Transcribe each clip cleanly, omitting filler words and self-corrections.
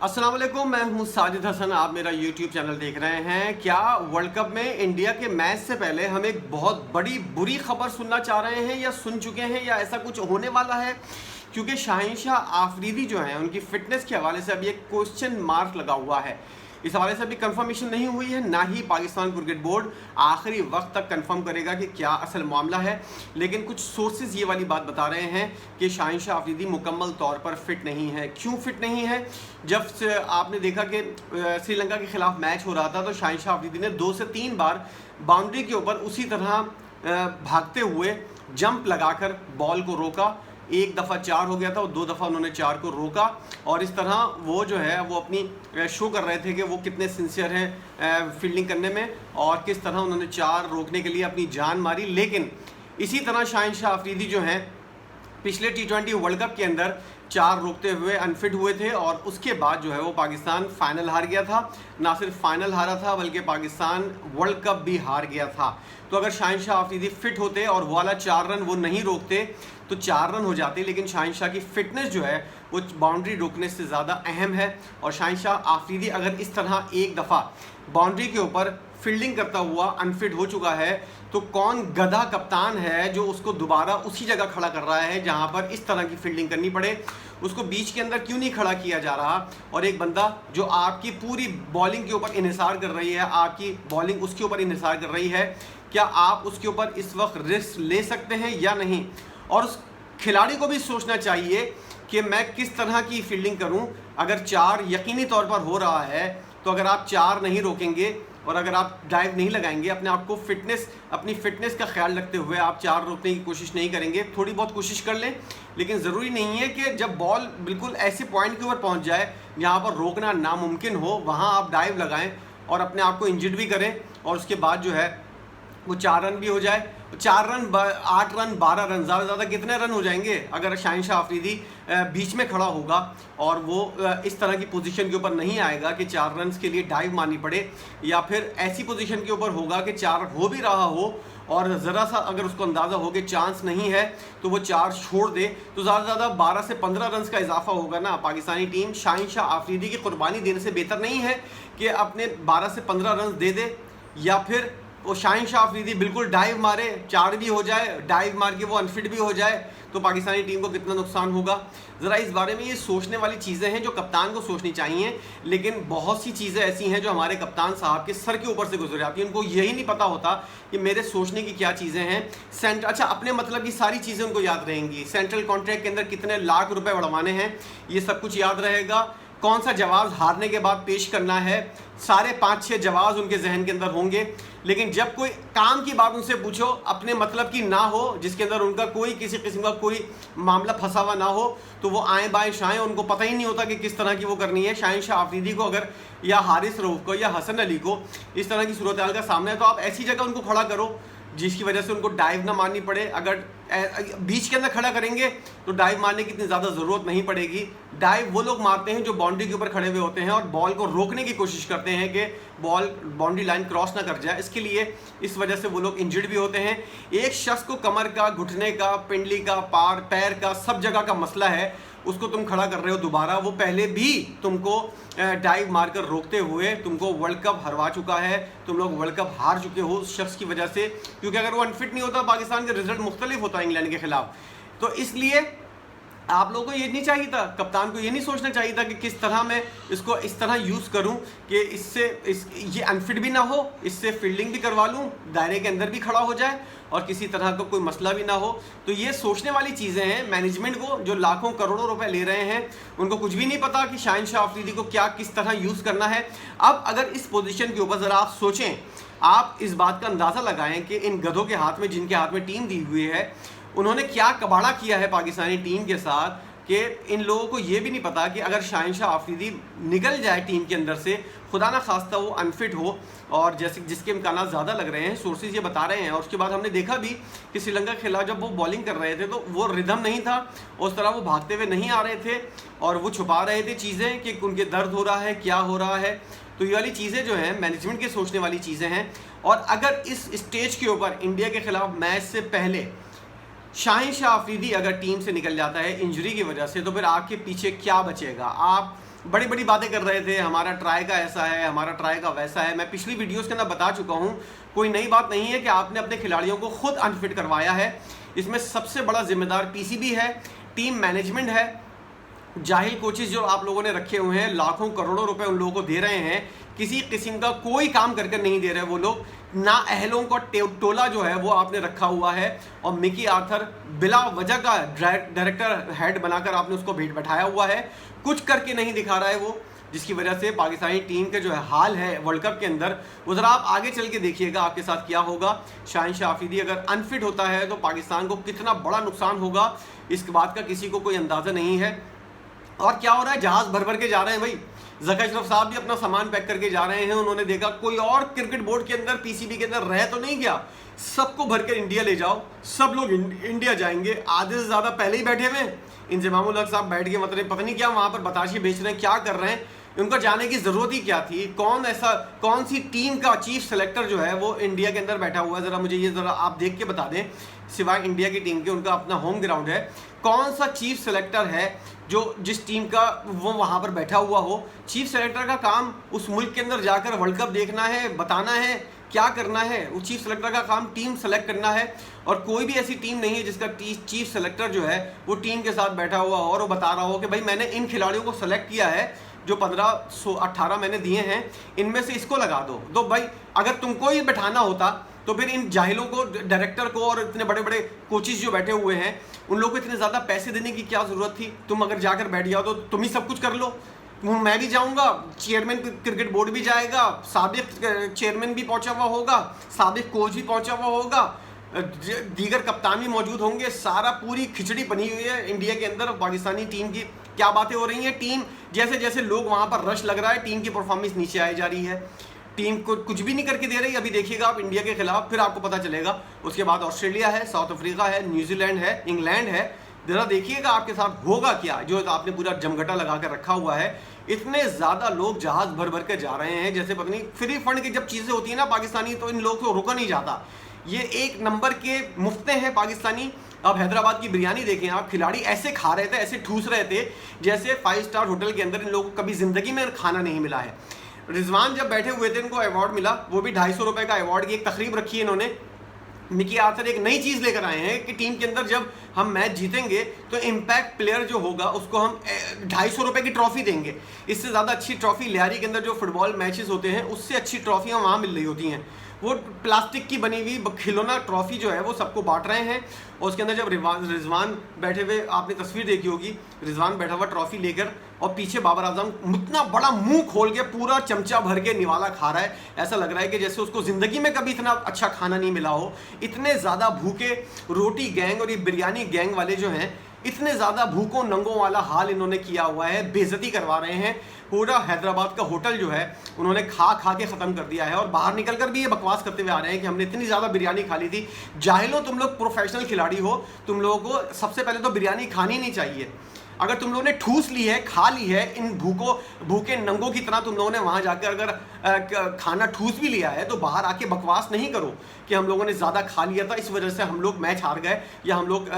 अस्सलाम वालेकुम, मैं हूं साजिद हसन। आप मेरा YouTube चैनल देख रहे हैं। क्या वर्ल्ड कप में इंडिया के मैच से पहले हम एक बहुत बड़ी बुरी खबर सुनना चाह रहे हैं या सुन चुके हैं या ऐसा कुछ होने वाला है? क्योंकि शाहीन शाह आफरीदी जो हैं उनकी फ़िटनेस के हवाले से अभी एक क्वेश्चन मार्क लगा हुआ है। इस हवाले से अभी कंफर्मेशन नहीं हुई है, ना ही पाकिस्तान क्रिकेट बोर्ड आखिरी वक्त तक कंफर्म करेगा कि क्या असल मामला है। लेकिन कुछ सोर्सेज ये वाली बात बता रहे हैं कि शाहीन शाह आफरीदी मुकम्मल तौर पर फिट नहीं है। क्यों फिट नहीं है? जब से आपने देखा कि श्रीलंका के खिलाफ मैच हो रहा था तो शाहीन शाह आफरीदी ने 2 से 3 बार बाउंड्री के ऊपर उसी तरह भागते हुए जंप लगाकर बॉल को रोका। एक दफ़ा 4 हो गया था और 2 दफ़ा उन्होंने 4 को रोका, और इस तरह वो जो है वो अपनी शो कर रहे थे कि वो कितने सिंसियर हैं फील्डिंग करने में और किस तरह उन्होंने 4 रोकने के लिए अपनी जान मारी। लेकिन इसी तरह शाहीन शाह आफरीदी जो हैं पिछले T20 वर्ल्ड कप के अंदर 4 रोकते हुए अनफिट हुए थे और उसके बाद जो है वो पाकिस्तान फाइनल हार गया था। ना सिर्फ फाइनल हारा था बल्कि पाकिस्तान वर्ल्ड कप भी हार गया था। तो अगर शाहीन शाह आफरीदी फिट होते और वो वाला 4 रन वो नहीं रोकते तो 4 रन हो जाते। लेकिन शाहीन शाह की फ़िटनेस जो है वो बाउंड्री रोकने से ज़्यादा अहम है, और शाहीन शाह आफरीदी अगर इस तरह एक दफ़ा बाउंड्री के ऊपर फील्डिंग करता हुआ अनफिट हो चुका है तो कौन गधा कप्तान है जो उसको दोबारा उसी जगह खड़ा कर रहा है जहां पर इस तरह की फील्डिंग करनी पड़े? उसको बीच के अंदर क्यों नहीं खड़ा किया जा रहा? और एक बंदा जो आपकी पूरी बॉलिंग के ऊपर इन्हिसार कर रही है, आपकी बॉलिंग उसके ऊपर इन्हिसार कर रही है, क्या आप उसके ऊपर इस वक्त रिस्क ले सकते हैं या नहीं? और उस खिलाड़ी को भी सोचना चाहिए कि मैं किस तरह की फील्डिंग करूं। अगर 4 यकीनी तौर पर हो रहा है तो अगर आप 4 नहीं रोकेंगे और अगर आप ड्राइव नहीं लगाएंगे, अपनी फ़िटनेस का ख्याल रखते हुए आप 4 रोकने की कोशिश नहीं करेंगे, थोड़ी बहुत कोशिश कर लें, लेकिन ज़रूरी नहीं है कि जब बॉल बिल्कुल ऐसे पॉइंट के ऊपर पहुंच जाए जहां पर रोकना नामुमकिन हो वहां आप डाइव लगाएं और अपने आप को इंजर्ड भी करें और उसके बाद जो है वो 4 रन भी हो जाए। 4 रन 8 रन 12 रन, ज़्यादा ज़्यादा कितने रन हो जाएंगे अगर शाहीन शाह आफरीदी बीच में खड़ा होगा और वो इस तरह की पोजीशन के ऊपर नहीं आएगा कि 4 रन के लिए डाइव मारनी पड़े, या फिर ऐसी पोजीशन के ऊपर होगा कि 4 हो भी रहा हो और ज़रा सा अगर उसको अंदाज़ा हो कि चांस नहीं है तो वो 4 छोड़ दे, तो ज़्यादा से ज़्यादा 12 से 15 रन का इजाफा होगा ना। पाकिस्तानी टीम शाहीन शाह आफरीदी की कुर्बानी देने से बेहतर नहीं है कि अपने 12 से 15 रन दे दे, या फिर वो शाहीन शाह आफरीदी बिल्कुल डाइव मारे, 4 भी हो जाए, डाइव मार के वो अनफिट भी हो जाए, तो पाकिस्तानी टीम को कितना नुकसान होगा। ज़रा इस बारे में ये सोचने वाली चीज़ें हैं जो कप्तान को सोचनी चाहिए। लेकिन बहुत सी चीज़ें ऐसी हैं जो हमारे कप्तान साहब के सर के ऊपर से गुजर जाती हैं, उनको यही नहीं पता होता कि मेरे सोचने की क्या चीज़ें हैं। अच्छा, अपने मतलब की सारी चीज़ें उनको याद रहेंगी, सेंट्रल कॉन्ट्रैक्ट के अंदर कितने लाख रुपए बढ़वाने हैं ये सब कुछ याद रहेगा, कौन सा जवाब हारने के बाद पेश करना है, सारे 5-6 जवाब उनके जहन के अंदर होंगे। लेकिन जब कोई काम की बात उनसे पूछो अपने मतलब की ना हो, जिसके अंदर उनका कोई किसी किस्म का कोई मामला फंसा हुआ ना हो, तो वो आए बाएं शाएं, उनको पता ही नहीं होता कि किस तरह की वो करनी है। शाहीन शाह आफरीदी को अगर या हारिस रऊफ को या हसन अली को इस तरह की सूरत हाल का सामना है तो आप ऐसी जगह उनको खड़ा करो जिसकी वजह से उनको डाइव ना मारनी पड़े। अगर बीच के अंदर खड़ा करेंगे तो डाइव मारने की इतनी ज़्यादा ज़रूरत नहीं पड़ेगी। डाइव वो लोग मारते हैं जो बाउंड्री के ऊपर खड़े हुए होते हैं और बॉल को रोकने की कोशिश करते हैं कि बॉल बाउंड्री लाइन क्रॉस ना कर जाए। इसके लिए इस वजह से वो लोग इंजर्ड भी होते हैं। एक शख्स को कमर का, घुटने का, पिंडली का, पैर का, सब जगह का मसला है, उसको तुम खड़ा कर रहे हो दोबारा। वो पहले भी तुमको डाइव मारकर रोकते हुए तुमको वर्ल्ड कप हरवा चुका है, तुम लोग वर्ल्ड कप हार चुके हो उस शख्स की वजह से, क्योंकि अगर वो अनफिट नहीं होता पाकिस्तान का रिजल्ट मुख्तलिफ होता इंग्लैंड के खिलाफ। तो इसलिए आप लोगों को ये नहीं चाहिए था, कप्तान को ये नहीं सोचना चाहिए था कि किस तरह मैं इसको इस तरह यूज़ करूं कि ये अनफिट भी ना हो, इससे फील्डिंग भी करवा लूं, दायरे के अंदर भी खड़ा हो जाए और किसी तरह का कोई मसला भी ना हो। तो ये सोचने वाली चीज़ें हैं। मैनेजमेंट को जो लाखों करोड़ों रुपए ले रहे हैं उनको कुछ भी नहीं पता कि शाहीन शाह आफरीदी को क्या किस तरह यूज़ करना है। अब अगर इस पोजीशन के ऊपर ज़रा आप सोचें, आप इस बात का अंदाज़ा लगाएं कि इन गधों के हाथ में, जिनके हाथ में टीम दी हुई है, उन्होंने क्या कबाड़ा किया है पाकिस्तानी टीम के साथ कि इन लोगों को ये भी नहीं पता कि अगर शाहीन शाह आफरीदी निकल जाए टीम के अंदर से, खुदा ना खास्ता वो अनफिट हो, और जैसे जिसके इम्कान ज़्यादा लग रहे हैं, सोर्सेज ये बता रहे हैं। और उसके बाद हमने देखा भी कि श्रीलंका के खिलाफ जब वो बॉलिंग कर रहे थे तो वो रिदम नहीं था, उस तरह वो भागते हुए नहीं आ रहे थे और वो छुपा रहे थे चीज़ें कि उनके दर्द हो रहा है, क्या हो रहा है। तो ये वाली चीज़ें जो हैं मैनेजमेंट के सोचने वाली चीज़ें हैं। और अगर इस स्टेज के ऊपर इंडिया के खिलाफ मैच से पहले शाहीन शाह आफरीदी अगर टीम से निकल जाता है इंजरी की वजह से, तो फिर आपके पीछे क्या बचेगा? आप बड़ी बड़ी बातें कर रहे थे, हमारा ट्राई का ऐसा है, हमारा ट्राई का वैसा है। मैं पिछली वीडियोस के अंदर बता चुका हूँ, कोई नई बात नहीं है कि आपने अपने खिलाड़ियों को खुद अनफिट करवाया है। इसमें सबसे बड़ा जिम्मेदार पीसीबी है, टीम मैनेजमेंट है, जाहिल कोचेस जो आप लोगों ने रखे हुए हैं, लाखों करोड़ों रुपए उन लोगों को दे रहे हैं, किसी किस्म का कोई काम करके नहीं दे रहे वो लोग। ना अहलों का टोला जो है वो आपने रखा हुआ है, और मिकी आर्थर बिला वजह का डायरेक्टर हेड बनाकर आपने उसको बैठाया हुआ है, कुछ करके नहीं दिखा रहा है वो, जिसकी वजह से पाकिस्तानी टीम के जो है हाल है वर्ल्ड कप के अंदर, वो ज़रा आप आगे चल के देखिएगा आपके साथ क्या होगा। शाहीन शाह अफरीदी अगर अनफिट होता है तो पाकिस्तान को कितना बड़ा नुकसान होगा, इस बात का किसी को कोई अंदाज़ा नहीं है। और क्या हो रहा है, जहाज़ भर भर के जा रहे हैं भाई। ज़का अशरफ साहब भी अपना सामान पैक करके जा रहे हैं, उन्होंने देखा कोई और क्रिकेट बोर्ड के अंदर पीसीबी के अंदर रह तो नहीं गया, सबको भर कर इंडिया ले जाओ, सब लोग इंडिया जाएंगे। आधे से ज़्यादा पहले ही बैठे हुए, इंजमामुल हक साहब बैठ के मतलब पता नहीं क्या वहाँ पर बताशे बेच रहे हैं, क्या कर रहे हैं, उनको जाने की ज़रूरत ही क्या थी। कौन सी टीम का चीफ सेलेक्टर जो है वो इंडिया के अंदर बैठा हुआ है, ज़रा मुझे ये ज़रा आप देख के बता दें, सिवाय इंडिया की टीम के, उनका अपना होम ग्राउंड है, कौन सा चीफ सेलेक्टर है जो जिस टीम का वो वहाँ पर बैठा हुआ हो। चीफ सेलेक्टर का काम उस मुल्क के अंदर जाकर वर्ल्ड कप देखना है, बताना है क्या करना है। उस चीफ सेलेक्टर का काम टीम सेलेक्ट करना है, और कोई भी ऐसी टीम नहीं है जिसका चीफ सेलेक्टर जो है वो टीम के साथ बैठा हुआ हो और वो बता रहा हो कि भाई मैंने इन खिलाड़ियों को सेलेक्ट किया है, जो 15-18 मैंने दिए हैं, इनमें से इसको लगा दो। तो भाई अगर तुमको ही बैठाना होता तो फिर इन जाहिलों को, डायरेक्टर को और इतने बड़े बड़े कोचेस जो बैठे हुए हैं, उन लोगों को इतने ज़्यादा पैसे देने की क्या ज़रूरत थी। तुम अगर जाकर बैठ जाओ तो तुम ही सब कुछ कर लो। मैं भी जाऊंगा, चेयरमैन क्रिकेट बोर्ड भी जाएगा, साबिक चेयरमैन भी पहुंचा हुआ होगा, साबिक कोच भी पहुंचा हुआ होगा, दीगर कप्तान भी मौजूद होंगे, सारा पूरी खिचड़ी बनी हुई है इंडिया के अंदर। पाकिस्तानी टीम की क्या बातें हो रही हैं, टीम जैसे जैसे लोग वहाँ पर रश लग रहा है, टीम की परफॉर्मेंस नीचे आई जा रही है, टीम को कुछ भी नहीं करके दे रही। अभी देखिएगा आप इंडिया के खिलाफ, फिर आपको पता चलेगा। उसके बाद ऑस्ट्रेलिया है, साउथ अफ्रीका है, न्यूजीलैंड है, इंग्लैंड है, जरा देखिएगा आपके साथ होगा क्या, जो आपने पूरा जमघटा लगा कर रखा हुआ है। इतने ज़्यादा लोग जहाज़ भर भर के जा रहे हैं, जैसे पता नहीं फ्री फंड की जब चीज़ें होती है ना पाकिस्तानी, तो इन लोगों को रुका नहीं जाता। ये एक नंबर के मुफ्ते हैं पाकिस्तानी। अब हैदराबाद की बिरयानी देखें आप, खिलाड़ी ऐसे खा रहे थे, ऐसे ठूस रहे थे जैसे 5 स्टार होटल के अंदर इन लोगों को कभी ज़िंदगी में खाना नहीं मिला है। रिजवान जब बैठे हुए थे, इनको अवार्ड मिला, वो भी 250 रुपये का अवार्ड की एक तकरीब रखी है इन्होंने। मिकी आर्थर एक नई चीज़ लेकर आए हैं कि टीम के अंदर जब हम मैच जीतेंगे तो इम्पैक्ट प्लेयर जो होगा उसको हम 250 रुपये की ट्रॉफी देंगे। इससे ज़्यादा अच्छी ट्रॉफी लियारी के अंदर जो फुटबॉल मैचेस होते हैं उससे अच्छी ट्रॉफियाँ वहाँ मिल रही होती हैं। वो प्लास्टिक की बनी हुई खिलौना ट्रॉफी जो है वो सबको बांट रहे हैं, और उसके अंदर जब रिजवान बैठे हुए, आपने तस्वीर देखी होगी, रिजवान बैठा हुआ ट्रॉफी लेकर, और पीछे बाबर आजम इतना बड़ा मुंह खोल के पूरा चमचा भर के निवाला खा रहा है। ऐसा लग रहा है कि जैसे उसको ज़िंदगी में कभी इतना अच्छा खाना नहीं मिला हो। इतने ज़्यादा भूखे रोटी गैंग और ये बिरयानी गैंग वाले जो हैं, इतने ज़्यादा भूखों नंगों वाला हाल इन्होंने किया हुआ है, बेइज्जती करवा रहे हैं। पूरा हैदराबाद का होटल जो है उन्होंने खा खा के ख़त्म कर दिया है, और बाहर निकल कर भी ये बकवास करते हुए आ रहे हैं कि हमने इतनी ज़्यादा बिरयानी खा ली थी। जाहिलो, तुम लोग प्रोफेशनल खिलाड़ी हो, तुम लोगों को सबसे पहले तो बिरयानी खानी नहीं चाहिए। अगर तुम लोगों ने ठूस ली है, खा ली है, इन भूखे नंगों की तरह तुम लोगों ने वहाँ जाकर अगर खाना ठूस भी लिया है, तो बाहर आके बकवास नहीं करो कि हम लोगों ने ज़्यादा खा लिया था, इस वजह से हम लोग मैच हार गए, या हम लोग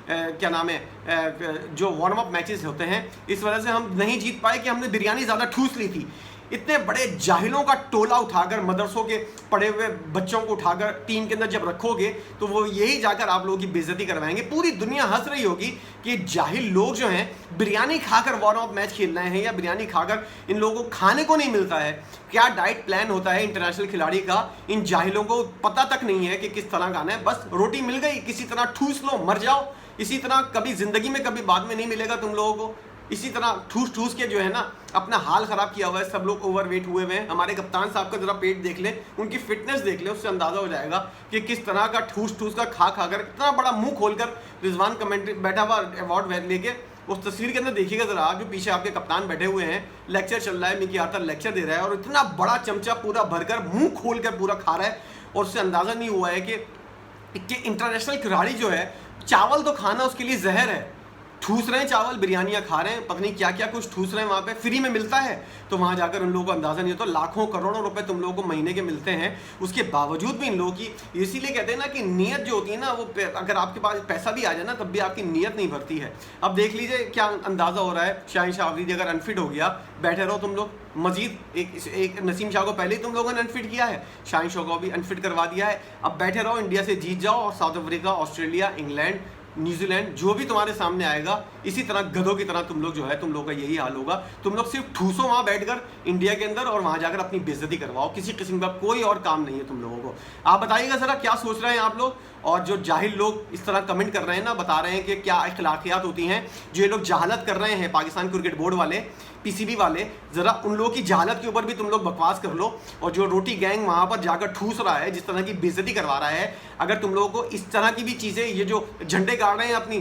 क्या नाम है, जो वार्म अप मैचेस होते हैं इस वजह से हम नहीं जीत पाए कि हमने बिरयानी ज़्यादा ठूस ली थी। इतने बड़े जाहिलों का टोला उठाकर, मदरसों के पढ़े हुए बच्चों को उठाकर टीम के अंदर जब रखोगे तो वो यही जाकर आप लोगों की बेइज्जती करवाएंगे। पूरी दुनिया हंस रही होगी कि जाहिल लोग जो हैं बिरयानी खाकर वार्म अप मैच खेल रहे हैं, या बिरयानी खाकर इन लोगों को खाने को नहीं मिलता है। क्या डाइट प्लान होता है इंटरनेशनल खिलाड़ी का, इन जाहिलों को पता तक नहीं है कि किस तरह खाना है। बस रोटी मिल गई, किसी तरह ठूस लो, मर जाओ। इसी तरह कभी ज़िंदगी में कभी बाद में नहीं मिलेगा तुम लोगों को। इसी तरह ठूस ठूस के जो है ना अपना हाल ख़राब किया हुआ है। सब लोग ओवरवेट हुए हुए हैं। हमारे कप्तान साहब का ज़रा पेट देख लें, उनकी फिटनेस देख लें, उससे अंदाज़ा हो जाएगा कि किस तरह का ठूस ठूस का खा खाकर इतना बड़ा मुंह खोलकर रिजवान कमेंट्री बैठा हुआ अवार्ड लेके। उस तस्वीर के अंदर देखिएगा ज़रा, जो पीछे आपके कप्तान बैठे हुए हैं, लेक्चर चल रहा है, मिकी आर्थर लेक्चर दे रहा है, और इतना बड़ा चमचा पूरा भरकर मुँह खोल कर पूरा खा रहा है, और उससे अंदाज़ा नहीं हुआ है कि इंटरनेशनल खिलाड़ी जो है, चावल तो खाना उसके लिए जहर है। ठूस रहे हैं चावल, बिरयानियां खा रहे हैं, पता नहीं क्या क्या कुछ ठूस रहे हैं वहाँ पे, फ्री में मिलता है। तो वहाँ जाकर उन लोगों को अंदाज़ा नहीं होता, लाखों करोड़ों रुपए तुम लोगों को महीने के मिलते हैं, उसके बावजूद भी इन लोगों की, इसीलिए कहते हैं ना कि नीयत जो होती है ना, वो अगर आपके पास पैसा भी आ जाए ना तब भी आपकी नीयत नहीं भरती है। अब देख लीजिए क्या अंदाज़ा हो रहा है, शाहीन शाह अफरीदी अगर अनफिट हो गया, बैठे रहो तुम लोग। मजीद एक नसीम शाह को पहले ही तुम लोगों ने अनफिट किया है, शाहीन शाह को भी अनफिट करवा दिया है। अब बैठे रहो, इंडिया से जीत जाओ और south Africa, Australia, England, New Zealand जो भी तुम्हारे सामने आएगा, इसी तरह गधों की तरह तुम लोग जो है, तुम लोग का यही हाल होगा। तुम लोग सिर्फ ठूसो वहां बैठकर इंडिया के अंदर और वहां जाकर अपनी बेइज्जती करवाओ, किसी किस्म का कोई और काम नहीं है तुम लोगों को। आप बताइएगा जरा क्या सोच रहे हैं आप लोग। और जो जाहिल लोग इस तरह कमेंट कर रहे हैं ना, बता रहे हैं कि क्या अखलाकियात होती हैं, जो ये लोग जहालत कर रहे हैं पाकिस्तान क्रिकेट बोर्ड वाले, पीसीबी वाले, जरा उन लोगों की जहालत के ऊपर भी तुम लोग बकवास कर लो। और जो रोटी गैंग वहां पर जाकर ठूस रहा है, जिस तरह की बेइज्जती करवा रहा है, अगर तुम लोगों को इस तरह की भी चीज़ें, ये जो झंडे गाड़ रहे हैं अपनी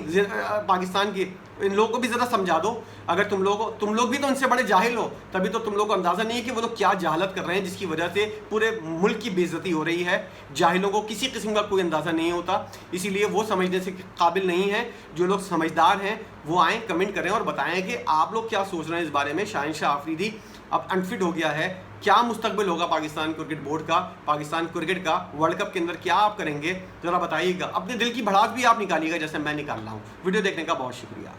पाकिस्तान के, इन लोगों को भी ज़रा समझा दो। अगर तुम लोग भी तो उनसे बड़े जाहिल हो, तभी तो तुम लोग को अंदाज़ा नहीं है कि वो लोग क्या जहालत कर रहे हैं, जिसकी वजह से पूरे मुल्क की बेइज्जती हो रही है। जाहिलों को किसी किस्म का कोई अंदाज़ा नहीं होता, इसीलिए वो समझने से काबिल नहीं है। जो लोग समझदार हैं वो आएँ, कमेंट करें और बताएं कि आप लोग क्या सोच रहे हैं इस बारे में। शाहीन शाह अफरीदी अब अनफिट हो गया है, क्या मुस्तकबिल होगा पाकिस्तान क्रिकेट बोर्ड का, पाकिस्तान क्रिकेट का, वर्ल्ड कप के अंदर क्या आप करेंगे, ज़रा बताइएगा। अपने दिल की भड़ास भी आप निकालिएगा जैसे मैं निकाल रहा हूँ। वीडियो देखने का बहुत शुक्रिया।